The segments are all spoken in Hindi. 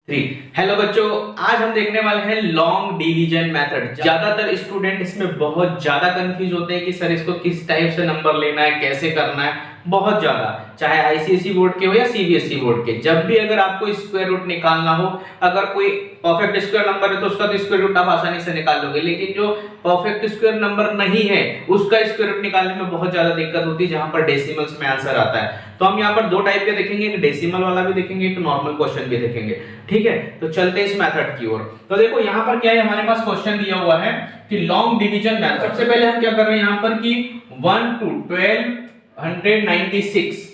थ्री। हेलो बच्चों, आज हम देखने वाले हैं लॉन्ग डिवीजन मेथड। ज्यादातर स्टूडेंट इसमें बहुत ज्यादा कंफ्यूज होते हैं कि सर इसको किस टाइप से नंबर लेना है, कैसे करना है। बहुत ज्यादा, चाहे आईसीएसई बोर्ड के हो या सीबीएसई बोर्ड के, जब भी अगर आपको स्क्वायर रूट निकालना हो, अगर कोई परफेक्ट स्क्वायर नंबर है तो उसका तो स्क्वायर रूट आप आसानी से निकाल लोगे, लेकिन जो परफेक्ट स्क्वायर नंबर नहीं है उसका स्क्वायर रूट निकालने में बहुत ज्यादा दिक्कत होती है, जहां पर डेसिमल्स में आंसर आता है। तो हम यहाँ पर दो टाइप के देखेंगे, एक डेसिमल वाला भी देखेंगे, एक नॉर्मल क्वेश्चन भी देखेंगे। ठीक है, तो चलते हैं इस मेथड की ओर। तो देखो यहाँ पर क्या है, हमारे पास क्वेश्चन दिया हुआ है कि लॉन्ग डिवीजन मेथड। सबसे पहले हम क्या कर रहे हैं यहाँ पर कि 1 to 1296,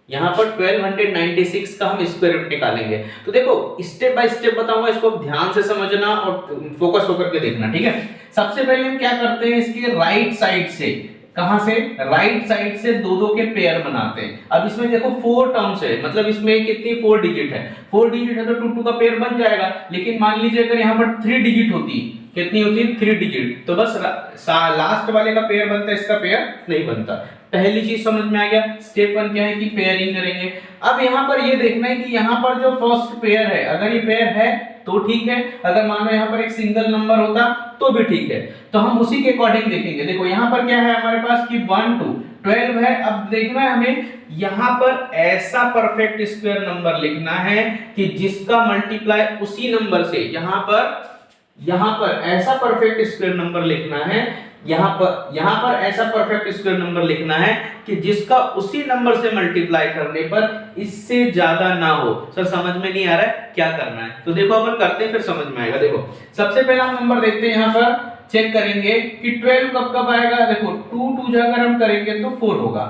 यहाँ पर 1296 का हम स्क्वायर रूट निकालेंगे। तो देखो स्टेप बाय स्टेप बताऊंगा, इसको ध्यान से समझना और फोकस होकर के देखना। ठीक है, सबसे पहले हम क्या करते हैं, इसके राइट साइड से, कहां से, राइट साइड से दो दो के पेयर बनाते हैं। अब इसमें देखो 4 टर्म्स है, मतलब इसमें कितनी 4 डिजिट है, 4 डिजिट है तो 2 2 का पेयर बन जाएगा। लेकिन मान लीजिए अगर यहाँ पर 3 डिजिट होती, कितनी होती है 3 डिजिट, तो बस लास्ट वाले का पेयर बनता है, इसका पेयर नहीं बनता। पहली चीज समझ में आ गया। स्टेप 1 क्या है कि पेयरिंग करेंगे। अब यहाँ पर ये देखना है कि यहाँ पर जो फर्स्ट पेयर है, अगर ये पेयर है तो ठीक है, अगर मान लो यहाँ पर एक सिंगल नंबर होता तो भी ठीक है। तो हम उसी के अकॉर्डिंग देखेंगे। देखो यहाँ पर क्या है हमारे पास कि 1 to 12 है। अब देखना है हमें यहाँ पर ऐसा परफेक्ट स्क्वायर नंबर लिखना है कि जिसका मल्टीप्लाई उसी नंबर से, यहाँ पर ऐसा परफेक्ट स्क्वायर नंबर लिखना है, यहाँ पर ऐसा परफेक्ट स्क्वायर नंबर लिखना है कि जिसका उसी नंबर से मल्टीप्लाई करने पर इससे ज्यादा ना हो। सर समझ में नहीं आ रहा है, क्या करना है? तो देखो अपन करते हैं, फिर समझ में आएगा। देखो सबसे पहला हम नंबर देखते हैं, यहाँ पर चेक करेंगे कि 12 कब कब आएगा। देखो 2 2 अगर हम करेंगे तो 4 होगा,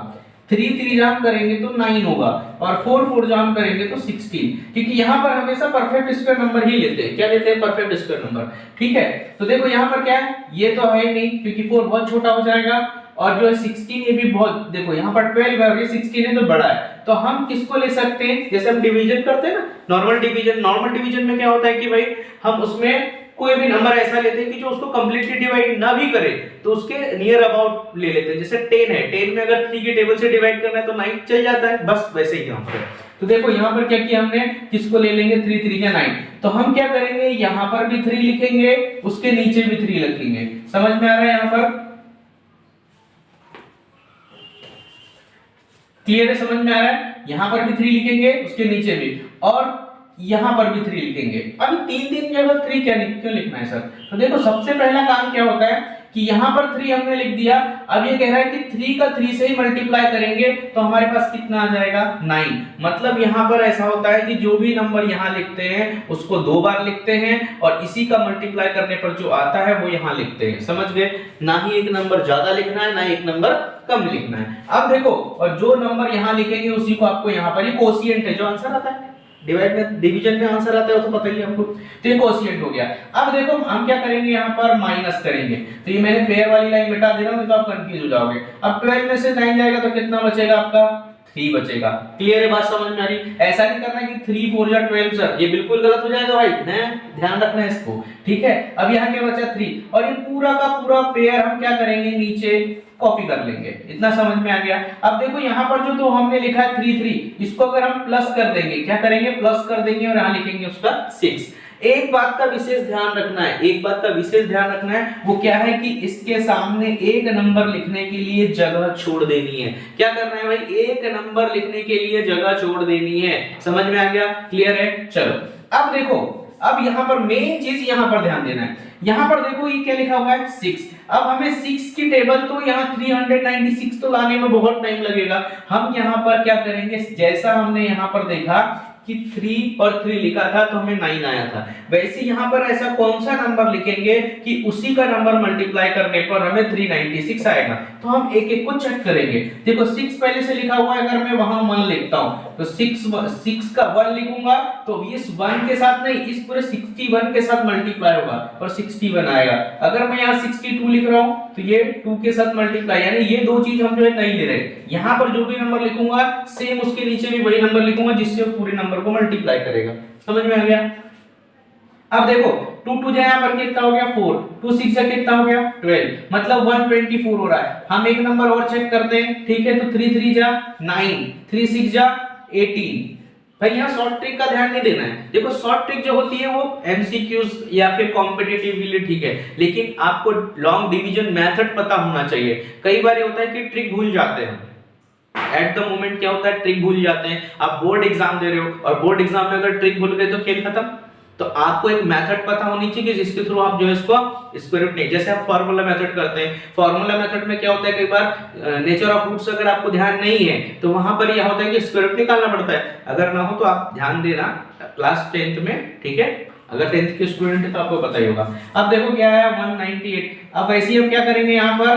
3 3 जाम करेंगे तो 9 होगा, और 4 4 जाम करेंगे तो 16। क्योंकि यहाँ पर हमेशा परफेक्ट स्क्वायर नंबर ही लेते हैं। क्या लेते हैं? Perfect square number. ठीक है, तो देखो यहाँ पर क्या है, ये तो है ही नहीं क्योंकि 4 बहुत छोटा हो जाएगा, और जो है 16 ये भी बहुत, देखो यहाँ पर 12 है और ये 16 है तो बड़ा है। तो हम किसको ले सकते हैं, जैसे हम डिवीजन करते हैं ना, नॉर्मल डिवीजन में क्या होता है कि भाई हम उसमें कोई भी नंबर ऐसा लेते हैं कि जो उसको कंप्लीटली डिवाइड ना भी करे तो उसके नियर अबाउट ले लेते हैं। जैसे 10 है, 10 में अगर 3 की टेबल से डिवाइड करना है तो 9 चल जाता है, बस वैसे ही यहाँ पर। तो देखो यहाँ पर क्या किया हमने, किसको ले लेंगे, 3 3 का 9। तो हम क्या करेंगे, यहाँ पर भी 3 लिखेंगे, उसके नीचे भी 3 लिखेंगे। समझ में आ रहा है? यहाँ पर क्लियर है, समझ में आ रहा है? यहाँ पर भी 3 लिखेंगे, उसके नीचे भी, और यहां पर भी 3 लिखेंगे। अब 3 जगह 3 क्यों लिखना है सर? तो देखो सबसे पहला काम क्या होता है कि यहां पर 3 हमने लिख दिया। अब ये कह रहा है कि 3 का 3 से ही मल्टीप्लाई करेंगे तो हमारे पास कितना आ जाएगा, 9। मतलब यहां पर ऐसा होता है कि जो भी नंबर यहां लिखते हैं उसको 2 बार लिखते हैं, और इसी का मल्टीप्लाई करने पर जो आता है वो यहां लिखते हैं। समझ गए? ना ही एक नंबर ज्यादा लिखना है, ना एक नंबर कम लिखना है। अब देखो, और जो नंबर यहां लिखेंगे उसी को आपको यहाँ पर, ये कोशिएंट है, जो आंसर आता है डिवीजन में आंसर आता है, तो पता ही है आपको। तो ये कोशिएंट हो गया। अब देखो हम क्या करेंगे, यहाँ पर माइनस करेंगे। तो ये मैंने पेयर वाली लाइन मिटा दे रहा हूं, तो आप कंफ्यूज हो जाओगे। अब 12 में से 9 जाएगा तो कितना बचेगा आपका, 3 बचेगा। क्लियर है, बात समझ में आ रही? ऐसा नहीं करना कि 3 4 जा 12 सर, ये बिल्कुल गलत हो जाएगा भाई, ध्यान रखना है इसको। ठीक है, अब यहाँ क्या बचा 3, और ये पूरा का पूरा पेयर हम क्या करेंगे, नीचे कॉपी कर लेंगे। इतना समझ में आ गया? अब देखो यहाँ पर जो तो हमने लिखा है 3 3, इसको अगर हम प्लस कर देंगे, क्या करेंगे, प्लस कर देंगे, और यहाँ लिखेंगे उसका 6। एक बात का विशेष ध्यान रखना है, वो क्या है कि इसके सामने एक नंबर लिखने के लिए जगह छोड़ देनी है। क्या करना है भाई, एक नंबर लिखने के लिए जगह छोड़ देनी है। समझ में आ गया? क्लियर है? चलो अब देखो, अब यहाँ पर मेन चीज यहाँ पर ध्यान देना है। यहाँ पर देखो ये क्या लिखा हुआ है, 6। अब हमें 6 की टेबल तो यहाँ 396 तो लाने में बहुत टाइम लगेगा। हम यहाँ पर क्या करेंगे, जैसा हमने यहाँ पर देखा कि 3 और 3 लिखा था तो हमें 9 आया था, वैसे यहाँ पर ऐसा कौन सा नंबर लिखेंगे कि उसी का नंबर मल्टीप्लाई करने पर हमें 396 आएगा। तो हम एक एक को चेक करेंगे। देखो 6 पहले से लिखा हुआ है, अगर मैं वहां 1 लिखता हूं तो 6 का 1 लिखूंगा तो इस 1 के साथ नहीं, इस पूरे 61 के साथ मल्टीप्लाई होगा और 61 आएगा। अगर मैं यहाँ 62 लिख रहा हूं तो ये 2 के साथ मल्टीप्लाई, यानी ये दो चीज हम जो है नहीं ले रहे। यहाँ पर जो भी नंबर लिखूंगा सेम उसके नीचे भी वही नंबर लिखूंगा जिससे पूरे नंबर को मल्टीप्लाई करेगा। समझ में आ गया? अब देखो 2 2 यहाँ पर कितना हो गया, 4, 2 6 जा कितना हो गया, 12, मतलब 124 हो रहा है। हम एक नंबर और चेक करते हैं। ठीक है, तो 3 3 जा 9, 3 6 जा 18, भाई यहाँ शॉर्ट ट्रिक का ध्यान नहीं देना है। देखो शॉर्ट ट्रिक जो होती है वो एमसीक्यूज या फिर कॉम्पिटिटिव के लिए ठीक है, लेकिन आपको लॉन्ग डिवीजन मेथड पता होना चाहिए। कई बार ये होता है कि ट्रिक भूल जाते हैं, एट द मोमेंट क्या होता है ट्रिक भूल जाते हैं। आप बोर्ड एग्जाम दे रहे हो और बोर्ड एग्जाम में अगर ट्रिक भूल गए तो खेल खत्म। तो आपको एक मेथड पता होनी चाहिए कि जिसके थ्रू आप जो है इसको स्क्वायर रूट नहीं, जैसे आप फार्मूला मेथड करते हैं, फार्मूला मेथड में क्या होता है कई बार नेचर ऑफ रूट्स अगर आपको ध्यान नहीं है तो वहां पर यह होता है कि स्क्वायर रूट निकालना पड़ता है। अगर ना हो तो आप ध्यान देना क्लास 10th में, ठीक है, अगर 10th के स्टूडेंट है तो आपको पता ही होगा। अब देखो क्या है 198। अब ऐसे ही हम क्या करेंगे यहाँ पर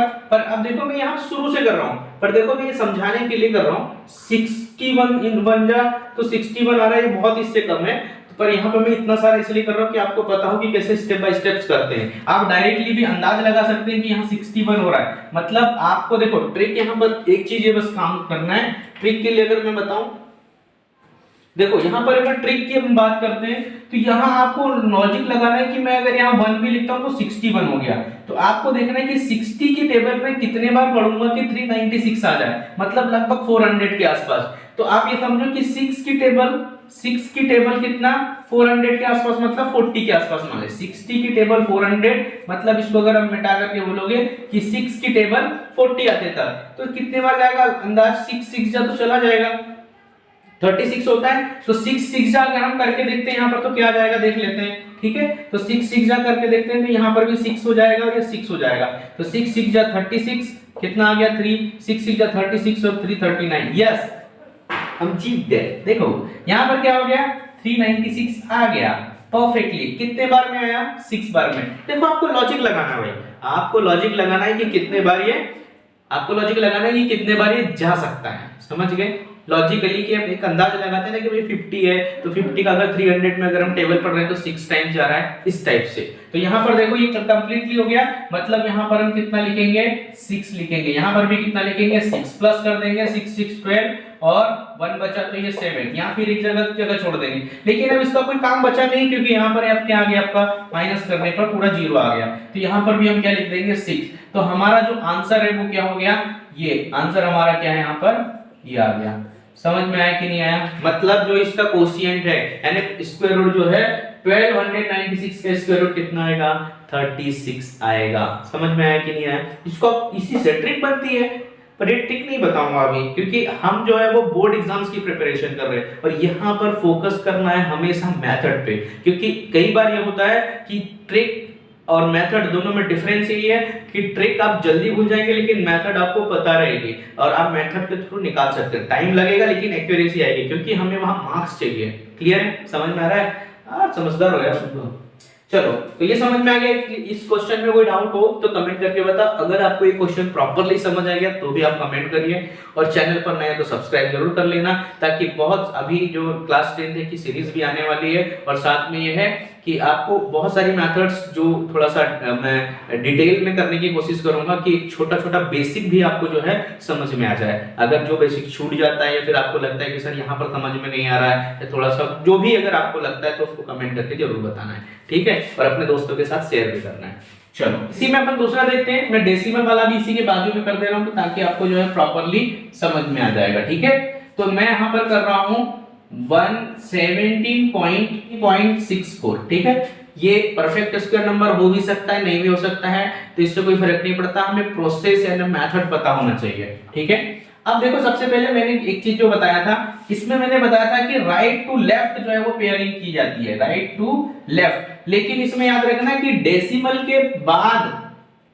अब देखो मैं यहाँ शुरू से कर रहा हूँ, पर देखो मैं ये समझाने के लिए कर रहा हूँ। 61 इन 1 जा तो 61 आ रहा है, ये बहुत इससे कम है, पर यहाँ पे मैं इतना सारा इसलिए कर रहा हूँ कि आपको पता हो कि कैसे स्टेप बाय स्टेप्स करते हैं। आप डायरेक्टली भी अंदाज लगा सकते हैं कि यहाँ 61 हो रहा है, मतलब आपको देखो ट्रिक यहाँ पर एक चीज है बस काम करना है। ट्रिक के लिए अगर मैं बताऊं, देखो यहाँ पर अगर ट्रिक की हम बात करते हैं तो यहाँ आपको लॉजिक लगाना है कि मैं अगर यहाँ 1 भी लिखता हूँ तो 61 हो गया, तो आपको देखना है कि 60 की टेबल में कितने बार पढ़ूंगा कि 396 आ जाए, मतलब लगभग 400 के आसपास। तो आप ये समझो कि 6 की टेबल कितना 400 के आसपास, मतलब 40 के आसपास मान ले। 60 की टेबल 400, मतलब इसको अगर हम मिटा करके बोलोगे कि 6 की टेबल 40 आते था तो कितने बार जाएगा अंदाज, 6 जा तो चला जाएगा 36 होता है, तो 6 जा अगर हम करके देखते हैं यहाँ पर तो क्या आ जाएगा देख लेते हैं, ठीक है। तो 6 जा करके देखते हैं तो यहाँ पर भी 6 हो जाएगा और ये 6 हो जाएगा, तो 6 जा 36, कितना आ गया 3, 6 जा 36 और 3 39, यस हम जीत गए। देखो यहाँ पर क्या हो गया 396 आ गया परफेक्टली। कितने बार में आया 6 बार में। देखो आपको लॉजिक लगाना है भाई, आपको लॉजिक लगाना है कि कितने बार ये, आपको लॉजिक लगाना है कि कितने बार ये जा सकता है, समझ गए। लॉजिकली कि हम एक अंदाज लगाते हैं ना कि भाई 50 है तो 50 का अगर 300 में अगर हम टेबल पढ़ रहे हैं तो 6 टाइम्स जा रहा है, इस टाइप से। तो यहाँ पर देखो ये कंप्लीटली हो गया, मतलब यहाँ पर हम कितना लिखेंगे 6 लिखेंगे, यहाँ पर भी कितना लिखेंगे 6 प्लस कर देंगे 6 6 12 और 1 बचा तो ये 7, यहाँ फिर एक जगह छोड़ देंगे। लेकिन अब इसका कोई काम बचा नहीं क्योंकि यहाँ पर अब क्या आ गया आपका माइनस करने पर पूरा 0 आ गया, तो यहाँ पर भी हम क्या लिख देंगे 6। तो हमारा जो आंसर है वो क्या हो गया, ये आंसर हमारा क्या है यहाँ पर ये आ गया। समझ में आया कि नहीं आया, मतलब जो इसका कोशिएंट है यानी स्क्वायर रूट जो है 1296 का स्क्वायर रूट कितना आएगा 36 आएगा। समझ में आया कि नहीं आया, इसको इसी से ट्रिक बनती है, पर ये ट्रिक नहीं बताऊंगा अभी क्योंकि हम जो है वो बोर्ड एग्जाम्स की प्रिपरेशन कर रहे हैं और यहाँ पर फोकस करना है हमेशा मेथड पे, क्योंकि कई बार ये होता है कि ट्रिक और मेथड दोनों में डिफरेंस यही है कि ट्रिक आप जल्दी भूल जाएंगे लेकिन मेथड आपको पता रहेगी और आप मेथड के थ्रू निकाल सकते हैं। टाइम लगेगा लेकिन एक्यूरेसी आएगी क्योंकि हमें वहां मार्क्स चाहिए। क्लियर है, समझ में आ रहा है, समझदार हो यार। चलो तो ये समझ में आ गया कि इस क्वेश्चन में कोई डाउट हो तो कमेंट करके बता। अगर आपको ये क्वेश्चन प्रॉपर्ली समझ आ गया तो भी आप कमेंट करिए और चैनल पर नए तो सब्सक्राइब जरूर कर लेना, ताकि बहुत अभी जो क्लास 10 की सीरीज भी आने वाली है और साथ में ये है कि आपको बहुत सारी मेथड्स जो थोड़ा सा मैं डिटेल में करने की कोशिश करूंगा कि छोटा छोटा बेसिक भी आपको जो है समझ में आ जाए। अगर जो बेसिक छूट जाता है या फिर आपको लगता है कि सर यहाँ पर समझ में नहीं आ रहा है या थोड़ा सा जो भी अगर आपको लगता है तो उसको कमेंट करके जरूर बताना है, ठीक है, और अपने दोस्तों के साथ शेयर भी करना है। चलो इसी में अपन दूसरा देखते हैं, मैं डेसिमल वाला भी इसी के बाजू में कर दे रहा हूँ ताकि आपको जो है प्रॉपर्ली समझ में आ जाएगा, ठीक है। तो मैं यहाँ पर कर रहा हूँ 117.64, ठीक है। ये परफेक्ट स्क्वायर नंबर हो भी सकता है नहीं भी हो सकता है, तो इससे कोई फर्क नहीं पड़ता, हमें प्रोसेस यानी मेथड पता होना चाहिए, ठीक है। अब देखो सबसे पहले मैंने एक चीज जो बताया था, इसमें मैंने बताया था कि राइट टू लेफ्ट जो है वो पेयरिंग की जाती है, राइट टू लेफ्ट, लेकिन इसमें याद रखना कि डेसिमल के बाद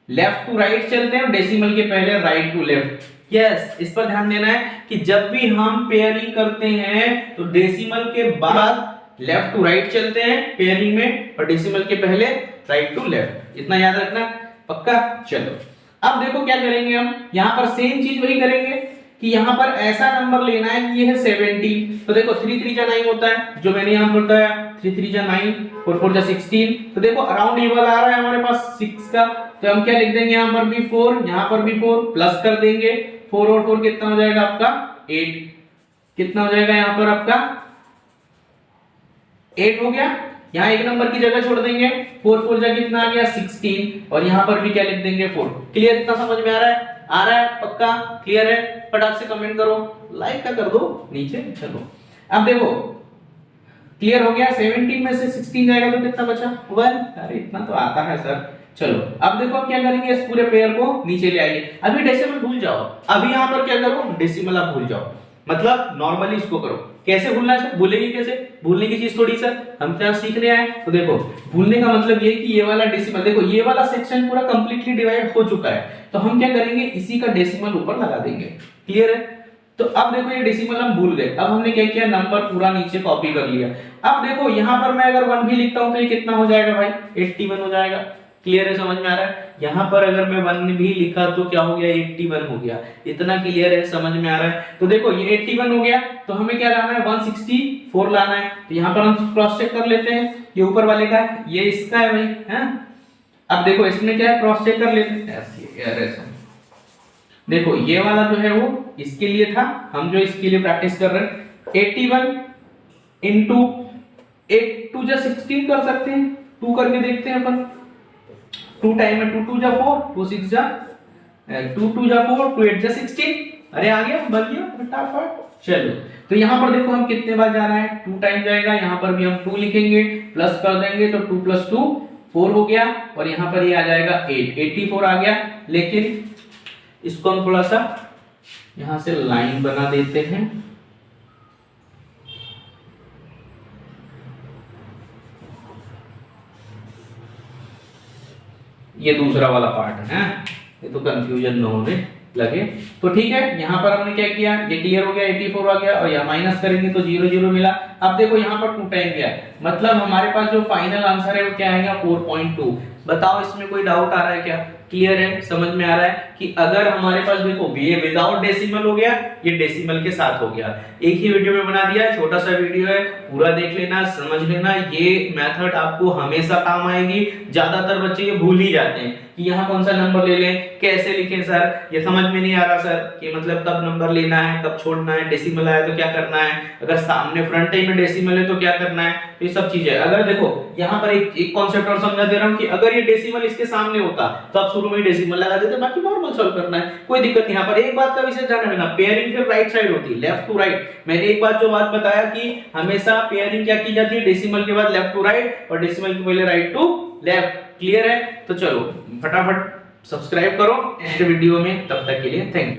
लेफ्ट टू राइट चलते हैं और डेसिमल के पहले राइट टू लेफ्ट। यस, इस पर ध्यान देना है कि जब भी हम पेयरिंग करते हैं तो डेसिमल के बाद लेफ्ट टू राइट चलते हैं पेयरिंग में और डेसिमल के पहले राइट टू लेफ्ट, इतना याद रखना पक्का। चलो अब देखो क्या करेंगे हम, यहाँ पर सेम चीज वही करेंगे कि यहाँ पर ऐसा नंबर लेना है कि ये है 70, तो देखो 3 3 जा 9 होता है जो मैंने यहाँ बताया, 3 3 जा 9, 4 4 जा 16, तो देखो अराउंड ये वाला आ रहा है हमारे पास 6 का, तो हम क्या लिख देंगे यहाँ पर भी 4, यहाँ पर भी 4 प्लस कर देंगे, 4 और 4 कितना हो जाएगा आपका 8, कितना हो जाएगा यहाँ पर आपका 8 हो गया, यहाँ एक नंबर की जगह छोड़ देंगे, 4 4 जा कितना आ गया 16 और यहाँ पर भी क्या लिख देंगे 4। क्लियर, इतना समझ में आ रहा है, आ रहा है पक्का, क्लियर है, फटाक से कमेंट करो, लाइक का कर दो नीचे। चलो अब देखो क्लियर हो गया। 17 में से 16 जाएगा तो कितना बचा 1। अरे इतना तो आता है सर। चलो अब देखो क्या करेंगे, इस पूरे पेयर को नीचे ले आइए। अभी डेसिमल भूल जाओ, अभी यहाँ पर क्या करो, डेसिमल आप भूल जाओ, मतलब नॉर्मली इसको करो। कैसे भूलना है, भूलेंगे कैसे, भूलने की चीज थोड़ी सर, हम क्या सीखने आए। तो देखो भूलने का मतलब ये कि ये वाला डेसिमल, देखो ये वाला सेक्शन पूरा कंप्लीटली डिवाइड हो चुका है, तो हम क्या करेंगे, इसी का डेसिमल ऊपर लगा देंगे। क्लियर है। तो अब देखो ये डेसिमल हम भूल गए, अब हमने क्या किया, नंबर पूरा नीचे कॉपी कर लिया। अब देखो यहाँ पर मैं अगर 1 भी लिखता हूँ तो ये कितना हो जाएगा भाई, 81 हो जाएगा। क्लियर है, समझ में आ रहा है। यहाँ पर अगर मैं 1 भी लिखा तो क्या हो गया, 81 हो गया। इतना क्लियर है, समझ में आ रहा है। तो देखो ये 81 हो गया, तो हमें क्या लाना है, 164 लाना है। तो यहाँ पर हम क्रॉस चेक कर लेते हैं, ये ऊपर वाले का है, ये इसका है भाई, है। अब देखो इसमें क्या है, क्रॉस चेक कर लेते हैं। देखो ये वाला जो है वो इसके लिए था, हम जो इसके लिए प्रैक्टिस कर रहे हैं। 81 इंटू 8 2 जा 16 कर सकते हैं, 2 करके देखते हैं अपन। 2 टाइम में 2 2 जा 4, 2 6 जा 2 2 जा 4, 2 8 जा 16। अरे आ गया, बन गया फटाफट। चलो तो यहाँ पर देखो हम कितने बार जाना है, 2 टाइम जाएगा, यहाँ पर भी हम 2 लिखेंगे, प्लस कर देंगे तो 2 + 2 4 हो गया, और यहाँ पर ये आ जाएगा 8, 84 आ गया। लेकिन इसको हम थोड़ा सा यहां से लाइन बना देते हैं। ये दूसरा वाला पार्ट है, ये तो कंफ्यूजन न होने लगे। तो ठीक है, यहाँ पर हमने क्या किया, ये क्लियर हो गया, 84 आ गया, और यहाँ माइनस करेंगे तो 0 0 मिला। अब देखो यहाँ पर 2 टाइम गया, मतलब हमारे पास जो फाइनल आंसर है वो क्या आएगा, 4.2। बताओ इसमें कोई डाउट आ रहा है क्या, क्लियर है, समझ में आ रहा है कि अगर हमारे पास देखो ये विदाउट डेसिमल हो गया, ये डेसिमल के साथ हो गया। एक ही वीडियो में बना दिया, छोटा सा वीडियो है, पूरा देख लेना, समझ लेना। ये मेथड आपको हमेशा काम आएगी। ज्यादातर बच्चे ये भूल ही जाते हैं कि यहाँ कौन सा नंबर ले लें, कैसे लिखें सर, ये समझ में नहीं आ रहा सर कि मतलब कब नंबर लेना है, कब छोड़ना है, डेसिमल आया तो क्या करना है, अगर सामने फ्रंट टाइम में डेसिमल है तो क्या करना है, तो ये सब चीजें। अगर देखो यहाँ पर एक कॉन्सेप्ट और समझा दे रहा हूँ कि अगर ये डेसिमल इसके सामने होता तो आप शुरू में ही डेसिमल लगा देते, बाकी नॉर्मल सॉल्व करना है, कोई दिक्कत नहीं। यहाँ पर एक बात का विशेष ध्यान रखना, पेयरिंग फिर राइट साइड होती है, लेफ्ट टू राइट। मैंने एक बात जो बात बताया कि हमेशा पेयरिंग क्या की जाती है, डेसिमल के बाद लेफ्ट टू राइट और डेसिमल के पहले राइट टू लेफ्ट। क्लियर है। तो चलो फटाफट सब्सक्राइब करो नेक्स्ट वीडियो में, तब तक के लिए थैंक यू।